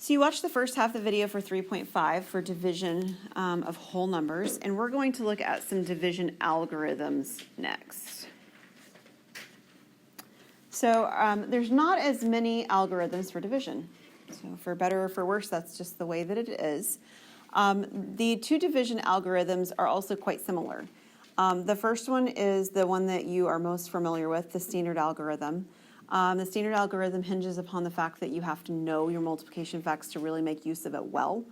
So you watched the first half of the video for 3.5 for division of whole numbers, and we're going to look at some division algorithms next. So there's not as many algorithms for division. So for better or for worse, that's just the way that it is. The two division algorithms are also quite similar. The first one is the one that you are most familiar with, the standard algorithm. The standard algorithm hinges upon the fact that you have to know your multiplication facts to really make use of it well.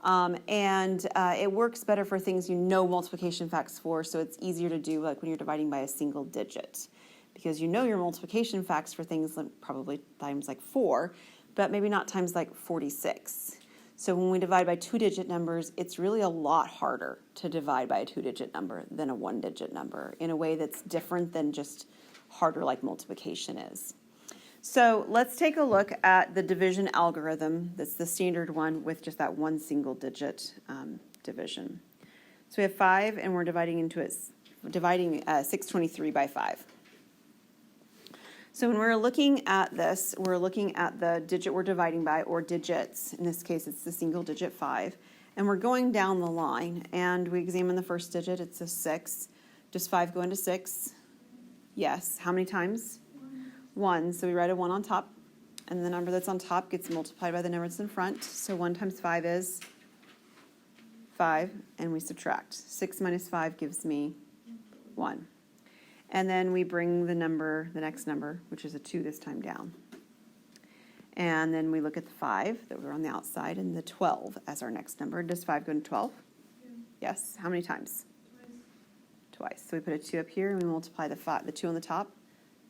It works better for things you know multiplication facts for, so it's easier to do like when you're dividing by a single digit. Because you know your multiplication facts for things like probably times like 4, but maybe not times like 46. So when we divide by two-digit numbers, it's really a lot harder to divide by a two-digit number than a one-digit number in a way that's different than just harder like multiplication is. So let's take a look at the division algorithm. That's the standard one with just that one single digit division. So we have 5 and we're dividing 623 by 5. So when we're looking at this, we're looking at the digit we're dividing by, or digits. In this case, it's the single digit 5. And we're going down the line, and we examine the first digit. It's a 6. Does 5 go into 6? Yes. How many times? 1. So we write a 1 on top, and the number that's on top gets multiplied by the number that's in front. So 1 times 5 is 5, and we subtract. 6 minus 5 gives me 1. And then we bring the next number, which is a 2 this time, down. And then we look at the 5 that were on the outside and the 12 as our next number. Does 5 go into 12? Yeah. Yes. How many times? Twice. So we put a 2 up here and we multiply the 2 on the top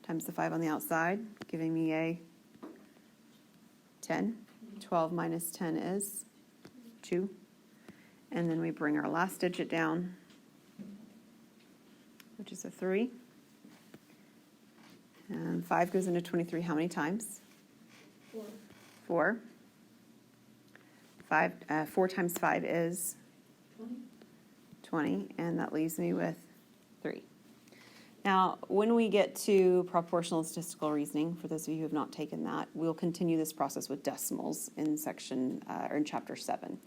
times the 5 on the outside, giving me a 10. 12 minus 10 is 2. And then we bring our last digit down, which is a 3. And 5 goes into 23 how many times? 4. 4 times 5 is 20, and that leaves me with 3. Now, when we get to proportional and statistical reasoning, for those of you who have not taken that, we'll continue this process with decimals in in chapter 7.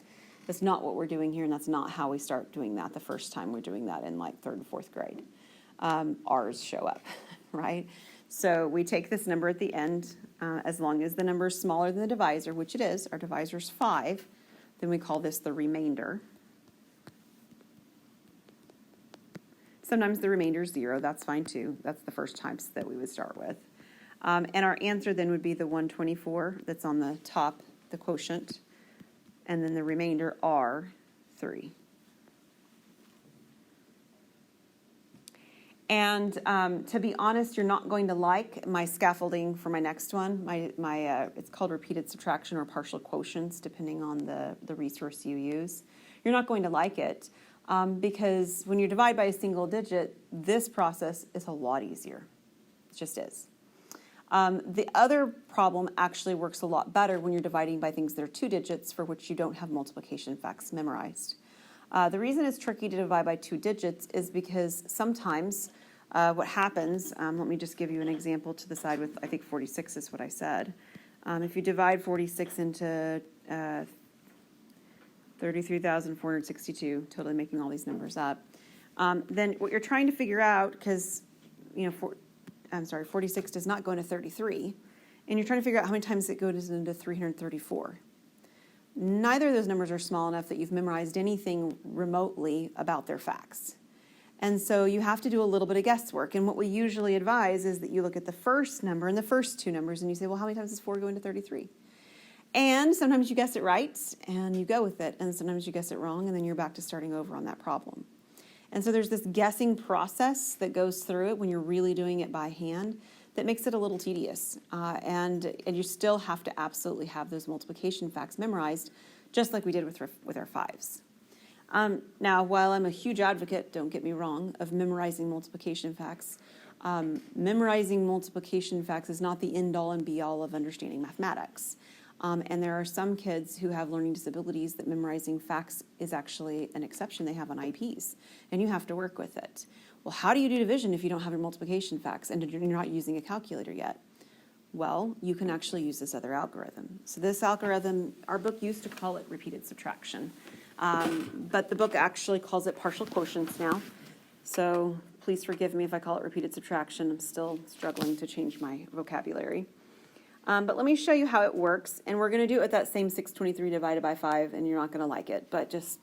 That's not what we're doing here, and that's not how we start doing that the first time we're doing that in like 3rd and 4th grade. R's show up, right? So we take this number at the end, as long as the number is smaller than the divisor, which it is, our divisor is 5, then we call this the remainder. Sometimes the remainder is 0, that's fine too. That's the first times that we would start with. And our answer then would be the 124 that's on the top, the quotient, and then the remainder are 3. And to be honest, you're not going to like my scaffolding for my next one. It's called repeated subtraction or partial quotients, depending on the resource you use. You're not going to like it because when you divide by a single digit, this process is a lot easier. It just is. The other problem actually works a lot better when you're dividing by things that are 2 digits for which you don't have multiplication facts memorized. The reason it's tricky to divide by 2 digits is because sometimes what happens, let me just give you an example to the side with, I think 46 is what I said. If you divide 46 into 33,462, totally making all these numbers up, then what you're trying to figure out, because 46 does not go into 33, and you're trying to figure out how many times it goes into 334. Neither of those numbers are small enough that you've memorized anything remotely about their facts. And so you have to do a little bit of guesswork. And what we usually advise is that you look at the first number and the first 2 numbers and you say, well, how many times does 4 go into 33? And sometimes you guess it right and you go with it. And sometimes you guess it wrong and then you're back to starting over on that problem. And so there's this guessing process that goes through it when you're really doing it by hand that makes it a little tedious. And you still have to absolutely have those multiplication facts memorized, just like we did with our 5s. Now, while I'm a huge advocate, don't get me wrong, of memorizing multiplication facts, memorizing multiplication facts is not the end-all and be-all of understanding mathematics. And there are some kids who have learning disabilities that memorizing facts is actually an exception they have on IEPs, and you have to work with it. Well, how do you do division if you don't have your multiplication facts and you're not using a calculator yet? Well, you can actually use this other algorithm. So this algorithm, our book used to call it repeated subtraction, but the book actually calls it partial quotients now. So please forgive me if I call it repeated subtraction. I'm still struggling to change my vocabulary. But let me show you how it works, and we're going to do it with that same 623 divided by 5, and you're not going to like it, but just,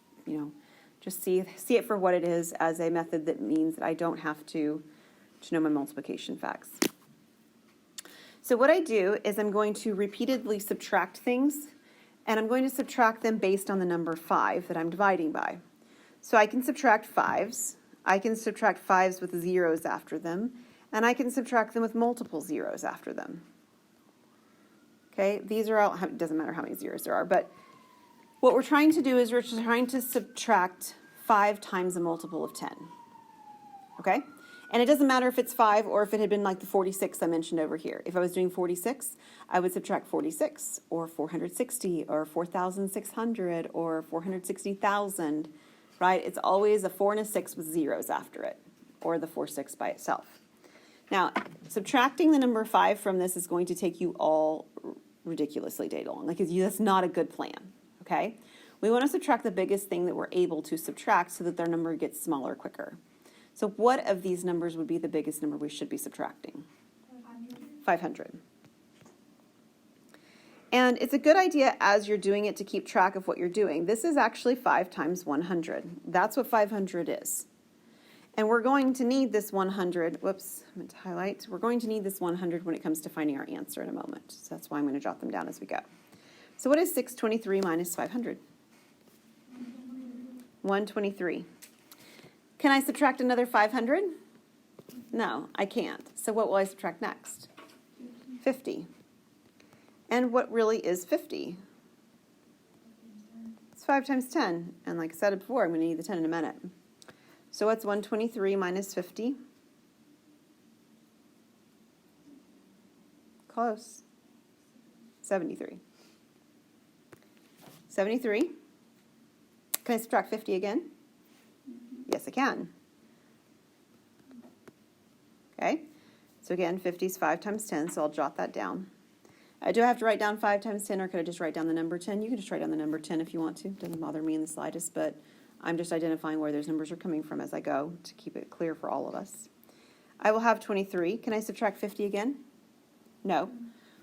just see it for what it is, as a method that means that I don't have to know my multiplication facts. So what I do is I'm going to repeatedly subtract things, and I'm going to subtract them based on the number 5 that I'm dividing by. So I can subtract 5s, I can subtract 5s with zeros after them, and I can subtract them with multiple zeros after them. Okay, these are all, it doesn't matter how many zeros there are, but what we're trying to do is we're trying to subtract 5 times a multiple of 10. Okay? And it doesn't matter if it's 5 or if it had been like the 46 I mentioned over here. If I was doing 46, I would subtract 46, or 460, or 4,600, or 460,000, right? It's always a 4 and a 6 with zeros after it, or the 4, 6 by itself. Now, subtracting the number 5 from this is going to take you all ridiculously day long. Like, that's not a good plan, okay? We want to subtract the biggest thing that we're able to subtract so that their number gets smaller quicker. So what of these numbers would be the biggest number we should be subtracting? 500. And it's a good idea as you're doing it to keep track of what you're doing. This is actually 5 times 100. That's what 500 is. And we're going to need this 100, whoops, I meant to highlight. We're going to need this 100 when it comes to finding our answer in a moment. So that's why I'm going to jot them down as we go. So what is 623 minus 500? 123. Can I subtract another 500? No, I can't. So what will I subtract next? 50. And what really is 50? It's 5 times 10. And like I said before, I'm going to need the 10 in a minute. So what's 123 minus 50? Close. 73. 73. Can I subtract 50 again? Yes, I can. Okay. So again, 50 is 5 times 10, so I'll jot that down. Do I have to write down 5 times 10, or could I just write down the number 10? You can just write down the number 10 if you want to. It doesn't bother me in the slightest, but I'm just identifying where those numbers are coming from as I go to keep it clear for all of us. I will have 23. Can I subtract 50 again? No.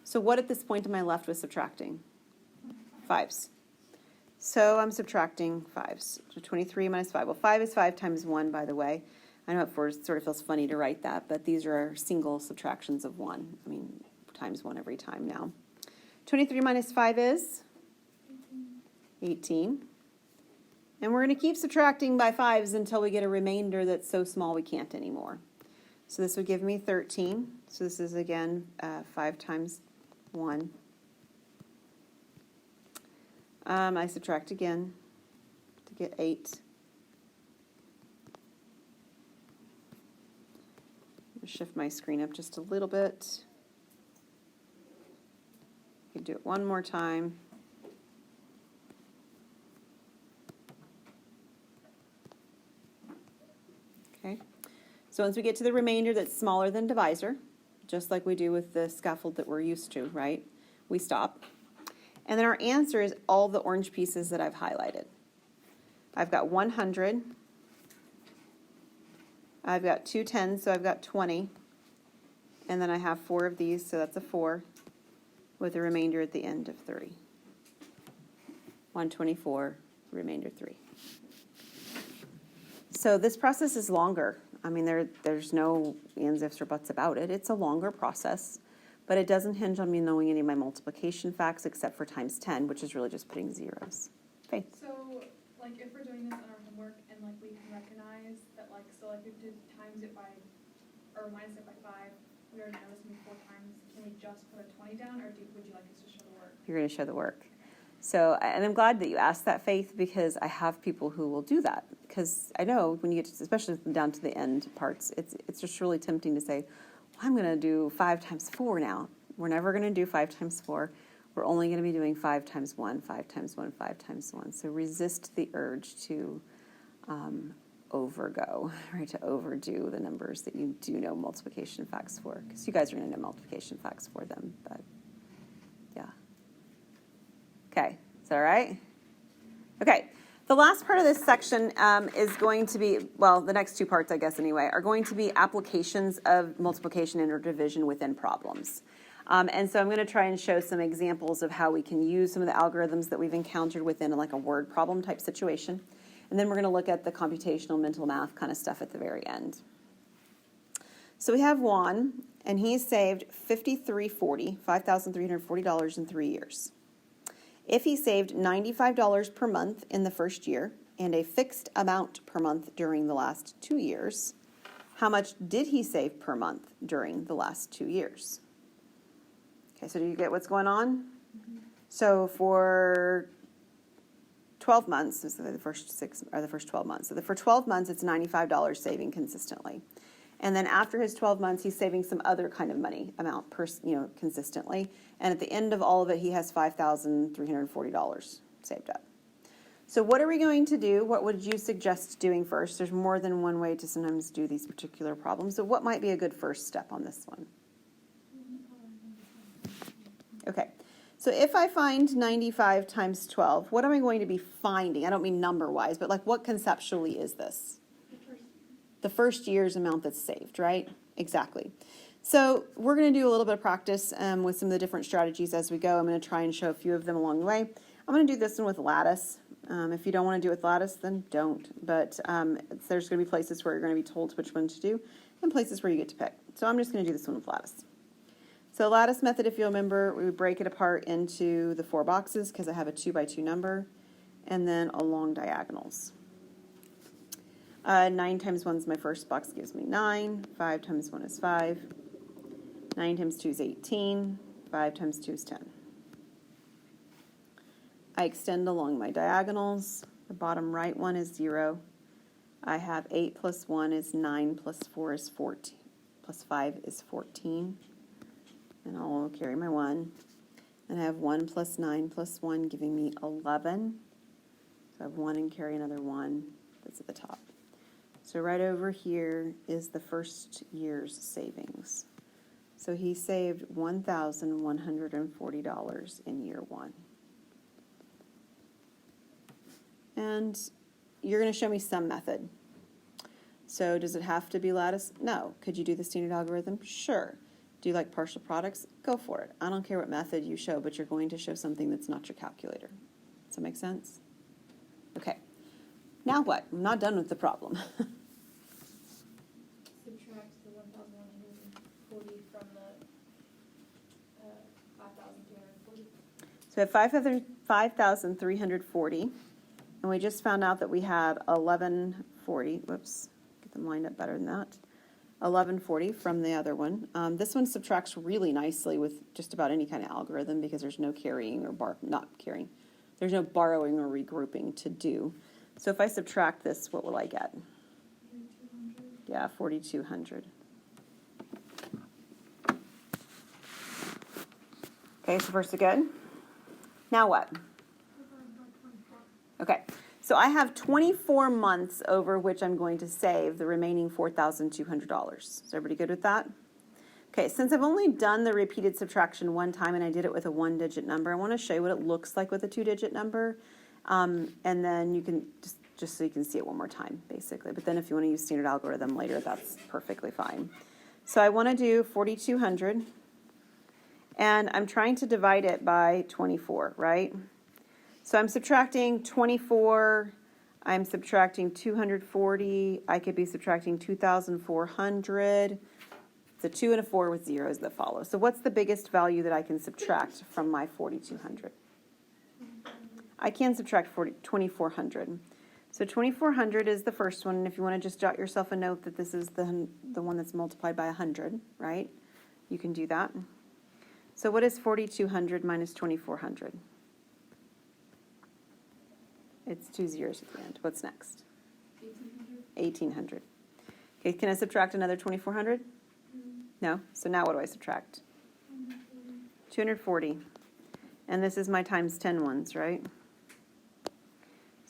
So what at this point am I left with subtracting? 5s. So I'm subtracting 5s. So 23 minus 5. Well, 5 is 5 times 1, by the way. I know it sort of feels funny to write that, but these are single subtractions of 1. I mean, times 1 every time now. 23 minus 5 is 18. And we're going to keep subtracting by 5s until we get a remainder that's so small we can't anymore. So this would give me 13. So this is, again, 5 times 1. I subtract again to get 8. Shift my screen up just a little bit. You can do it one more time. Okay. So once we get to the remainder that's smaller than divisor, just like we do with the scaffold that we're used to, right? We stop. And then our answer is all the orange pieces that I've highlighted. I've got 100. I've got 2 10s, so I've got 20. And then I have 4 of these, so that's a 4, with a remainder at the end of 30. 124, remainder 3. So this process is longer. I mean, there's no ands, ifs, or buts about it. It's a longer process, but it doesn't hinge on me knowing any of my multiplication facts except for times 10, which is really just putting zeros. Faith? So, like, if we're doing this on our homework and, like, we can recognize that, like, so, like, we did times it by, or minus it by 5, we already know this 4 times, can we just put a 20 down, or would you like us to show the work? You're going to show the work. So, and I'm glad that you asked that, Faith, because I have people who will do that. Because I know when you get to, especially down to the end parts, it's just really tempting to say, well, I'm going to do 5 times 4 now. We're never going to do 5 times 4. We're only going to be doing 5 times 1, 5 times 1, 5 times 1. So resist the urge to overgo, right? To overdo the numbers that you do know multiplication facts for, because you guys are going to know multiplication facts for them, but yeah. Okay, is that all right? Okay, the last part of this section is going to be, well, the next two parts, I guess anyway, are going to be applications of multiplication and or division within problems. And so I'm going to try and show some examples of how we can use some of the algorithms that we've encountered within like a word problem type situation. And then we're going to look at the computational mental math kind of stuff at the very end. So we have Juan, and he's saved $5,340 in 3 years. If he saved $95 per month in the first year and a fixed amount per month during the last 2 years, how much did he save per month during the last 2 years? Okay, so do you get what's going on? Mm-hmm. So for 12 months, so the first 12 months. So for 12 months, it's $95 saving consistently. And then after his 12 months, he's saving some other kind of money amount consistently. And at the end of all of it, he has $5,340 saved up. So what are we going to do? What would you suggest doing first? There's more than one way to sometimes do these particular problems. So what might be a good first step on this one? Okay. So if I find 95 times 12, what am I going to be finding? I don't mean number-wise, but like what conceptually is this? The first year's amount that's saved, right? Exactly. So we're going to do a little bit of practice with some of the different strategies as we go. I'm going to try and show a few of them along the way. I'm going to do this one with Lattice. If you don't want to do it with Lattice, then don't. But there's going to be places where you're going to be told which one to do and places where you get to pick. So I'm just going to do this one with Lattice. So Lattice method, if you remember, we would break it apart into the 4 boxes because I have a 2 by 2 number and then along diagonals. 9 times 1 is my first box, gives me 9. 5 times 1 is 5. 9 times 2 is 18. 5 times 2 is 10. I extend along my diagonals. The bottom right one is 0. I have 8 plus 1 is 9 plus 4 is 14. Plus 5 is 14. And I'll carry my 1. And I have 1 plus 9 plus 1 giving me 11. So I have 1 and carry another 1. That's at the top. So right over here is the first year's savings. So he saved $1,140 in year 1. And you're going to show me some method. So does it have to be Lattice? No. Could you do the standard algorithm? Sure. Do you like partial products? Go for it. I don't care what method you show, but you're going to show something that's not your calculator. Does that make sense? Okay. Now what? I'm not done with the problem. Subtract the 1,140 from the 5,340. So we have 5,340, and we just found out that we had 1140. Whoops, get them lined up better than that. 1140 from the other one. This one subtracts really nicely with just about any kind of algorithm because there's no carrying or there's no borrowing or regrouping to do. So if I subtract this, what will I get? 4,200. Yeah, 4,200. Okay, so first good. Now what? Okay, so I have 24 months over which I'm going to save the remaining $4,200. Is everybody good with that? Okay, since I've only done the repeated subtraction one time and I did it with a 1-digit number, I want to show you what it looks like with a 2-digit number. And then you can, just so you can see it one more time, basically. But then if you want to use standard algorithm later, that's perfectly fine. So I want to do 4,200. And I'm trying to divide it by 24, right? So I'm subtracting 24. I'm subtracting 240. I could be subtracting 2,400. The 2 and a 4 with zeros that follow. So what's the biggest value that I can subtract from my 4,200? I can subtract 2,400. So 2,400 is the first one. And if you want to just jot yourself a note that this is the one that's multiplied by 100, right? You can do that. So what is 4,200 minus 2,400? It's 2 zeros at the end. What's next? 1,800. Okay, can I subtract another 2,400? No? So now what do I subtract? 240. And this is my times 10 ones, right?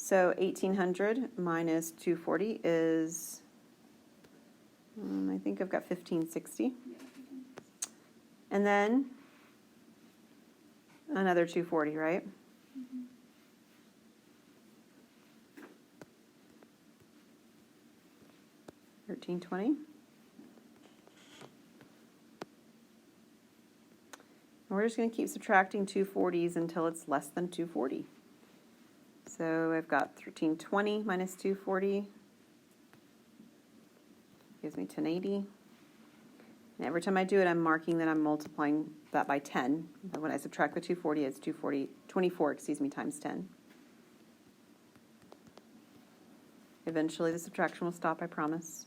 So 1800 minus 240 is, I think I've got 1560. And then another 240, right? 1320. We're just going to keep subtracting 240s until it's less than 240. So I've got 1320 minus 240 gives me 1080. And every time I do it, I'm marking that I'm multiplying that by 10. But when I subtract the 240, it's 24 times 10. Eventually the subtraction will stop, I promise.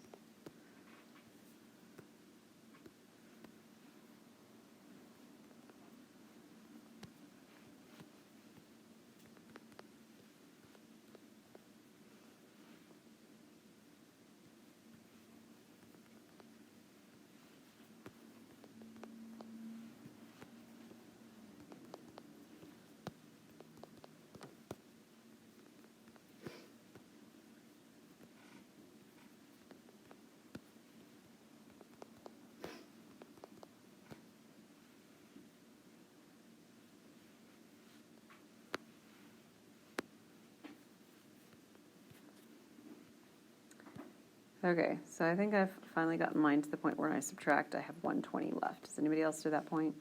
Okay, so I think I've finally gotten mine to the point where when I subtract, I have 120 left. Does anybody else to that point?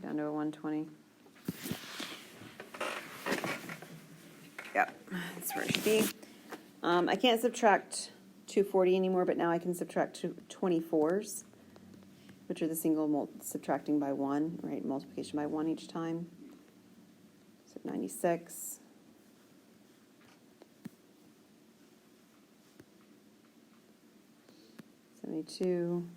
Down to a 120. Yep, that's where it should be. I can't subtract 240 anymore, but now I can subtract 24s, which are the single subtracting by 1, right? Multiplication by 1 each time. So 96. 72.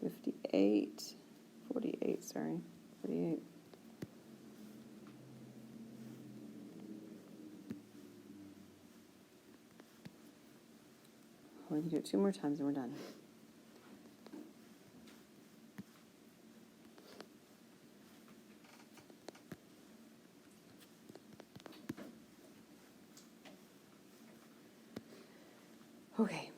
58. 48, sorry. 48. We can do it 2 more times and we're done. Okay.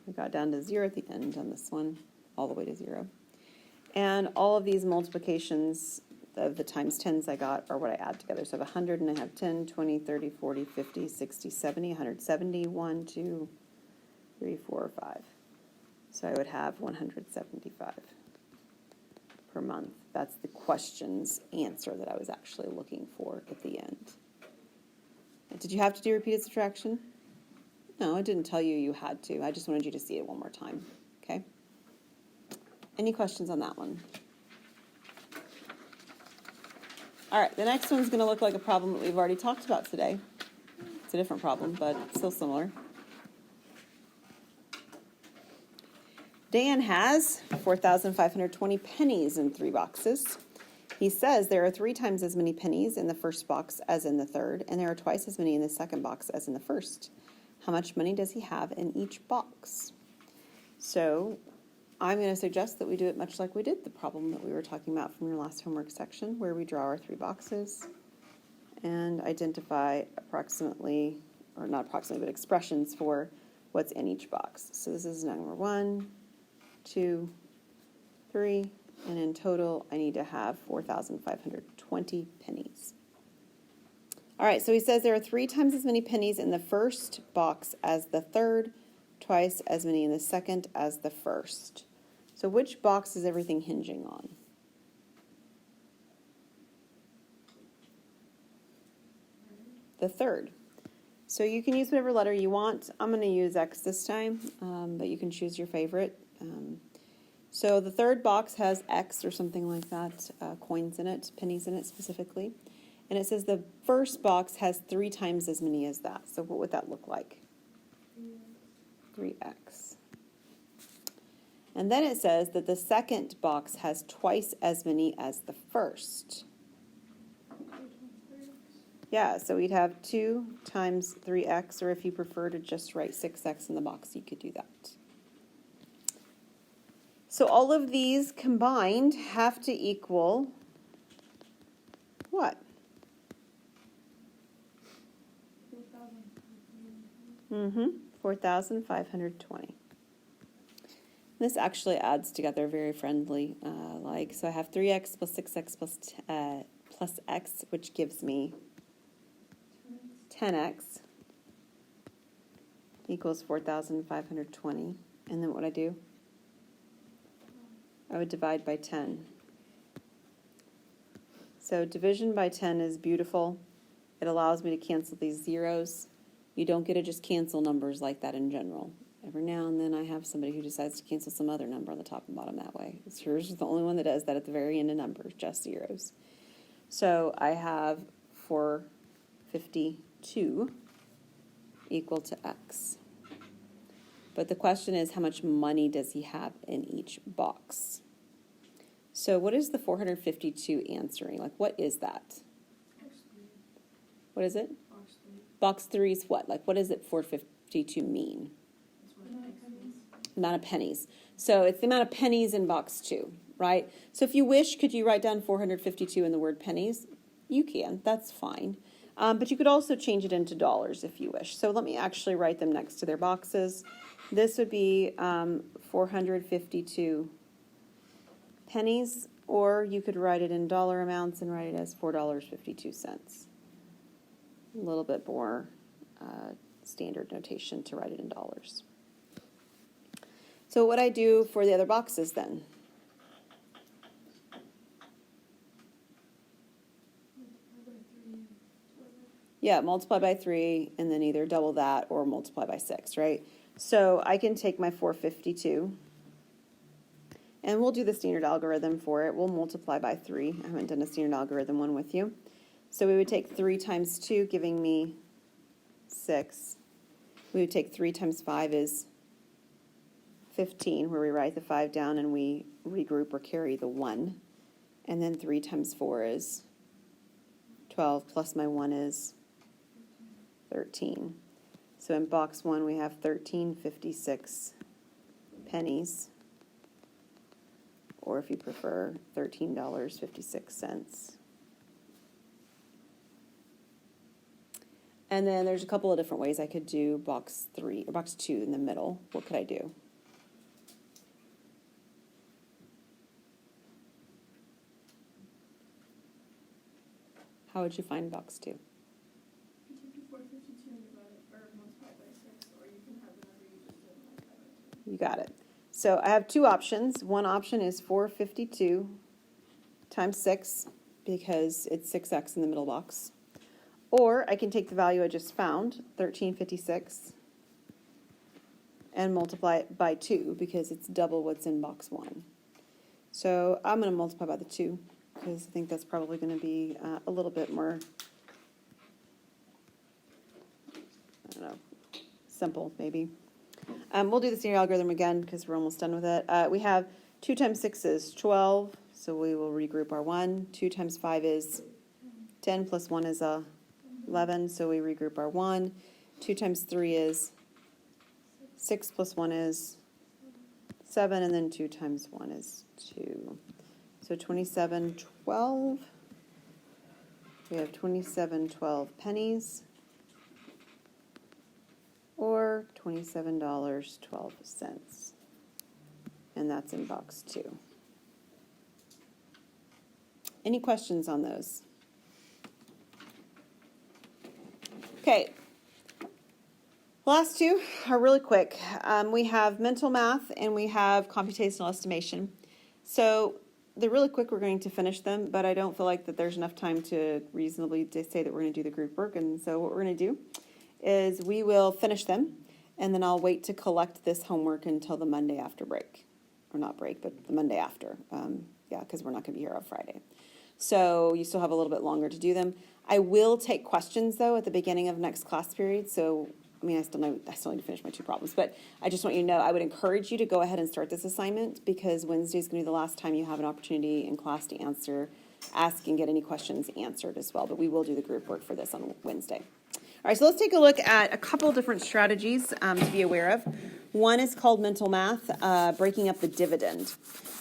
We got down to 0 at the end on this one, all the way to 0. And all of these multiplications of the times 10s I got are what I add together. So I have 100 and I have 10, 20, 30, 40, 50, 60, 70, 170, 1, 2, 3, 4, 5. So I would have 175 per month. That's the question's answer that I was actually looking for at the end. Did you have to do repeated subtraction? No, I didn't tell you you had to. I just wanted you to see it one more time. Okay? Any questions on that one? All right, the next one's going to look like a problem that we've already talked about today. It's a different problem, but still similar. Dan has 4,520 pennies in 3 boxes. He says there are 3 times as many pennies in the first box as in the third, and there are twice as many in the second box as in the first. How much money does he have in each box? So I'm going to suggest that we do it much like we did the problem that we were talking about from your last homework section, where we draw our 3 boxes and identify approximately, or not approximately, but expressions for what's in each box. So this is number 1, 2, 3, and in total I need to have 4,520 pennies. All right, so he says there are 3 times as many pennies in the first box as the third, twice as many in the second as the first. So which box is everything hinging on? The third. So you can use whatever letter you want. I'm going to use X this time, but you can choose your favorite. So the third box has X or something like that, coins in it, pennies in it specifically. And it says the first box has 3 times as many as that. So what would that look like? 3x. And then it says that the second box has twice as many as the first. Yeah, so we'd have 2 times 3x, or if you prefer to just write 6x in the box, you could do that. So all of these combined have to equal what? 4,520. This actually adds together very friendly, so I have 3x plus 6x plus x, which gives me 10x equals 4,520. And then what would I do? I would divide by 10. So division by 10 is beautiful. It allows me to cancel these zeros. You don't get to just cancel numbers like that in general. Every now and then I have somebody who decides to cancel some other number on the top and bottom that way. Yours is the only one that does that at the very end of numbers, just zeros. So I have 452 equal to x. But the question is, how much money does he have in each box? So what is the 452 answering? Like, what is that? What is it? Box 3 is what? Like, what does it 452 mean? Amount of pennies. So it's the amount of pennies in box 2, right? So if you wish, could you write down 452 in the word pennies? You can. That's fine. But you could also change it into dollars if you wish. So let me actually write them next to their boxes. This would be 452 pennies, or you could write it in dollar amounts and write it as $4.52. A little bit more standard notation to write it in dollars. So what I do for the other boxes then? Yeah, multiply by 3 and then either double that or multiply by 6, right? So I can take my 452 and we'll do the standard algorithm for it. We'll multiply by 3. I haven't done a standard algorithm one with you. So we would take 3 times 2, giving me 6. We would take 3 times 5 is 15, where we write the 5 down and we regroup or carry the 1. And then 3 times 4 is 12, plus my 1 is 13. So in box 1 we have 1356 pennies, or if you prefer, $13.56. And then there's a couple of different ways I could do box 3 or box 2 in the middle. What could I do? How would you find box 2? You take the 452 and divide it, or multiply by 6, or you can have whatever you just did, multiply by 2. You got it. So I have two options. One option is 452 times 6, because it's 6x in the middle box. Or I can take the value I just found, 1356, and multiply it by 2, because it's double what's in box 1. So I'm going to multiply by the 2, because I think that's probably going to be a little bit more, I don't know, simple maybe. We'll do the standard algorithm again because we're almost done with it. We have 2 times 6 is 12, so we will regroup our 1. 2 times 5 is 10, plus 1 is 11, so we regroup our 1. 2 times 3 is 6, plus 1 is 7, and then 2 times 1 is 2. So 2712. We have 2712 pennies, or $27.12. And that's in box 2. Any questions on those? Okay. Last two are really quick. We have mental math and we have computational estimation. So they're really quick. We're going to finish them, but I don't feel like that there's enough time to reasonably say that we're going to do the group work. And so what we're going to do is we will finish them, and then I'll wait to collect this homework until the Monday after break. Or not break, but the Monday after. Yeah, because we're not going to be here on Friday. So you still have a little bit longer to do them. I will take questions, though, at the beginning of next class period. So, I mean, I still need to finish my 2 problems. But I just want you to know, I would encourage you to go ahead and start this assignment, because Wednesday is going to be the last time you have an opportunity in class to ask and get any questions answered as well. But we will do the group work for this on Wednesday. All right, so let's take a look at a couple different strategies to be aware of. One is called mental math, breaking up the dividend.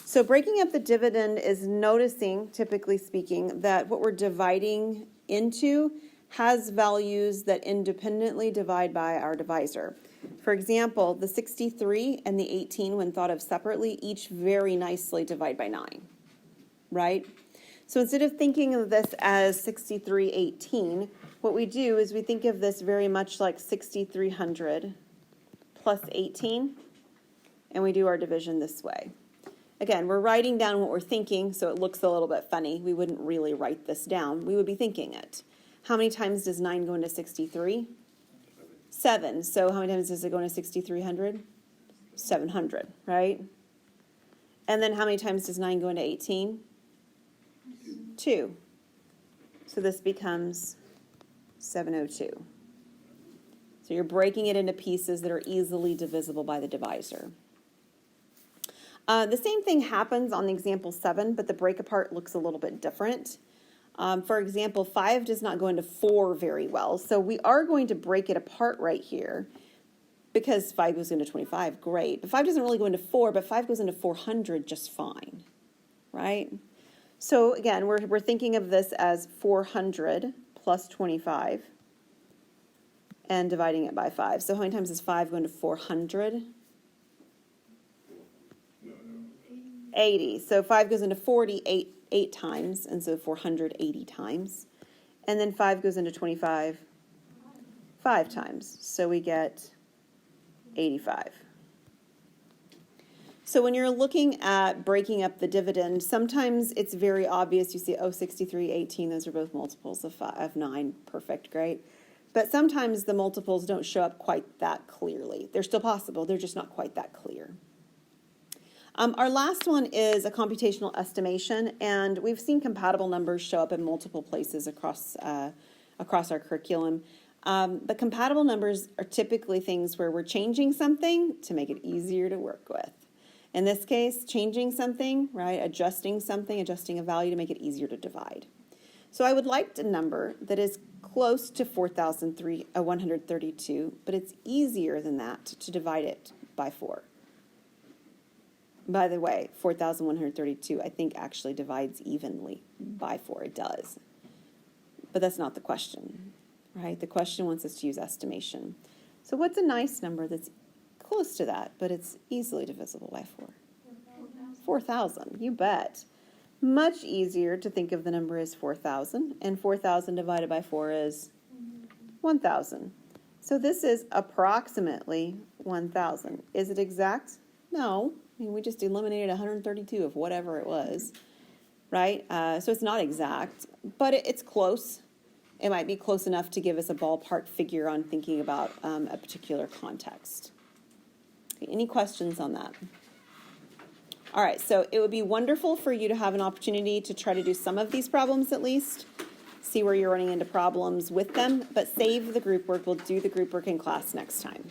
So breaking up the dividend is noticing, typically speaking, that what we're dividing into has values that independently divide by our divisor. For example, the 63 and the 18, when thought of separately, each very nicely divide by 9, right? So instead of thinking of this as 6318, what we do is we think of this very much like 6300 plus 18, and we do our division this way. Again, we're writing down what we're thinking, so it looks a little bit funny. We wouldn't really write this down. We would be thinking it. How many times does 9 go into 63? 7. So how many times does it go into 6300? 700, right? And then how many times does 9 go into 18? 2. So this becomes 702. So you're breaking it into pieces that are easily divisible by the divisor. The same thing happens on the example 7, but the break apart looks a little bit different. For example, 5 does not go into 4 very well, so we are going to break it apart right here because 5 goes into 25, great. But 5 doesn't really go into 4, but 5 goes into 400 just fine, right? So again, we're thinking of this as 400 plus 25 and dividing it by 5. So how many times does 5 go into 400? 80. So 5 goes into 40 eight times, and so 480 times. And then 5 goes into 25 5 times. So we get 85. So when you're looking at breaking up the dividend, sometimes it's very obvious. You see, 63, 18, those are both multiples of 9. Perfect, great. But sometimes the multiples don't show up quite that clearly. They're still possible, they're just not quite that clear. Our last one is a computational estimation, and we've seen compatible numbers show up in multiple places across our curriculum. But compatible numbers are typically things where we're changing something to make it easier to work with. In this case, changing something, right, adjusting a value to make it easier to divide. So I would like a number that is close to 4,132, but it's easier than that to divide it by 4. By the way, 4,132, I think, actually divides evenly by 4. It does. But that's not the question, right? The question wants us to use estimation. So what's a nice number that's close to that, but it's easily divisible by 4? 4,000, you bet. Much easier to think of the number as 4,000, and 4,000 divided by 4 is 1,000. So this is approximately 1,000. Is it exact? No. I mean, we just eliminated 132 of whatever it was, right? So it's not exact, but it's close. It might be close enough to give us a ballpark figure on thinking about a particular context. Okay, any questions on that? All right, so it would be wonderful for you to have an opportunity to try to do some of these problems at least, see where you're running into problems with them, but save the group work. We'll do the group work in class next time.